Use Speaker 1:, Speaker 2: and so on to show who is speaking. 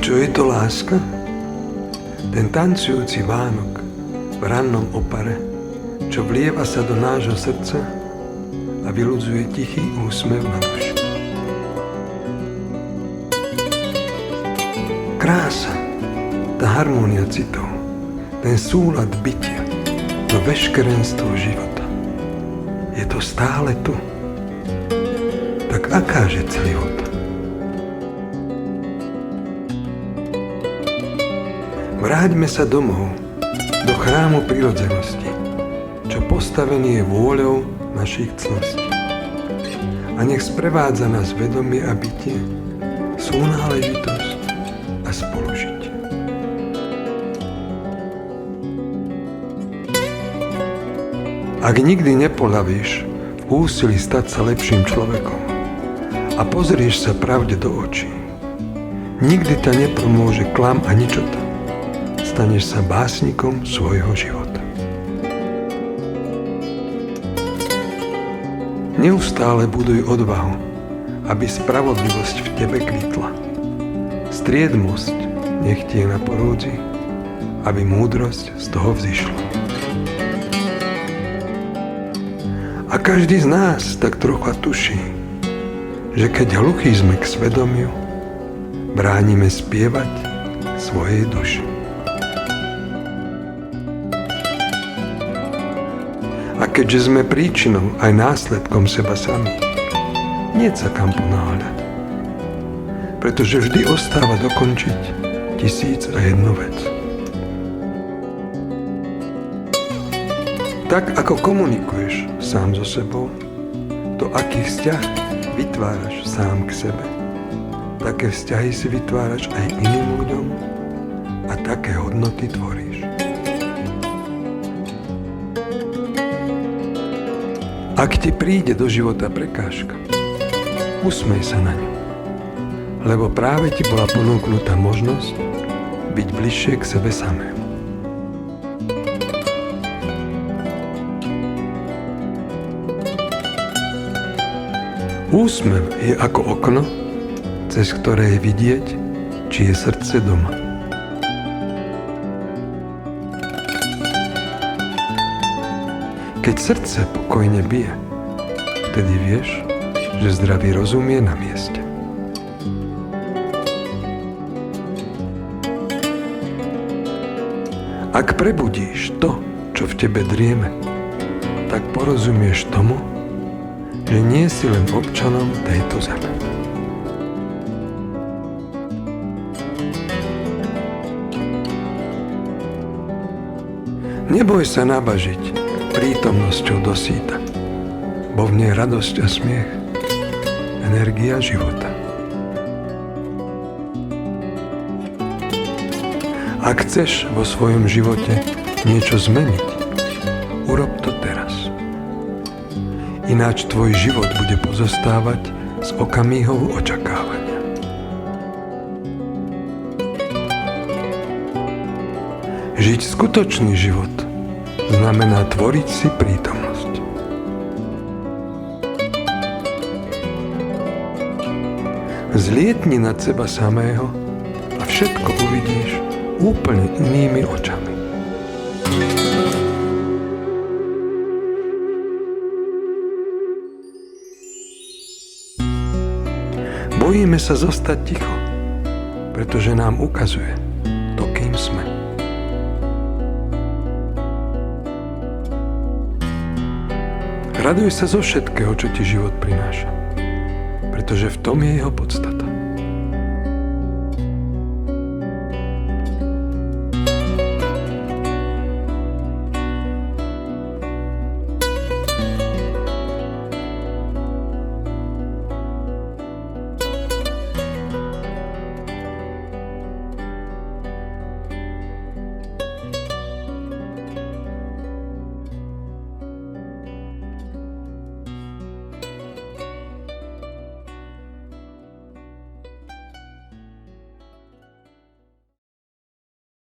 Speaker 1: Čo je to láska? Ten tancujúci Vánok v rannom opare, čo vlieva sa do nášho srdca a vyludzuje tichý úsmev na duši. Krása, tá harmónia citov, ten súlad bytia, to veškerenstvo života. Je to stále tu. Tak akáže celivota? Vráťme sa domov, do chrámu prirodzenosti, čo postavený je vôľou našich cností. A nech sprevádza nás vedomie a bytie, súnáležitosť a spolužitie. Ak nikdy nepoľavíš v úsilí stať sa lepším človekom a pozrieš sa pravde do očí, nikdy ťa nepomôže klam a ničota. Staneš sa básnikom svojho života. Neustále buduj odvahu, aby spravodlivosť v tebe kvitla. Striedmosť nech ti je na porúdzi, aby múdrosť z toho vzišla. A každý z nás tak trocha tuší, že keď hluchí sme k svedomiu, bránime spievať svojej duši. A keďže sme príčinou aj následkom seba samých, nie sa kam ponáhľať, pretože vždy ostáva dokončiť 1001 vec. Tak ako komunikuješ sám so sebou, to aký vzťah vytváraš sám k sebe, také vzťahy si vytváraš aj iným ľuďom a také hodnoty tvoríš. Ak ti príde do života prekážka, usmej sa na ňu, lebo práve ti bola ponúknutá možnosť byť bližšie k sebe samému. Úsmev je ako okno, cez ktoré je vidieť, či je srdce doma. Keď srdce pokojne bije, vtedy vieš, že zdravý rozum je na mieste. Ak prebudíš to, čo v tebe drieme, tak porozumieš tomu, že nie si len občanom tejto zeme. Neboj sa nabažiť prítomnosťou do síta, bo v nej radosť a smiech, energia života. Ak chceš vo svojom živote niečo zmeniť, urob to teraz. Ináč tvoj život bude pozostávať z okamihov očakávania. Žiť skutočný život znamená tvoriť si prítomnosť. Zlietni nad seba samého a všetko uvidíš úplne inými očami. Bojíme sa zostať ticho, pretože nám ukazuje to, kým sme. Raduj sa zo všetkého, čo ti život prináša, pretože v tom je jeho podstata.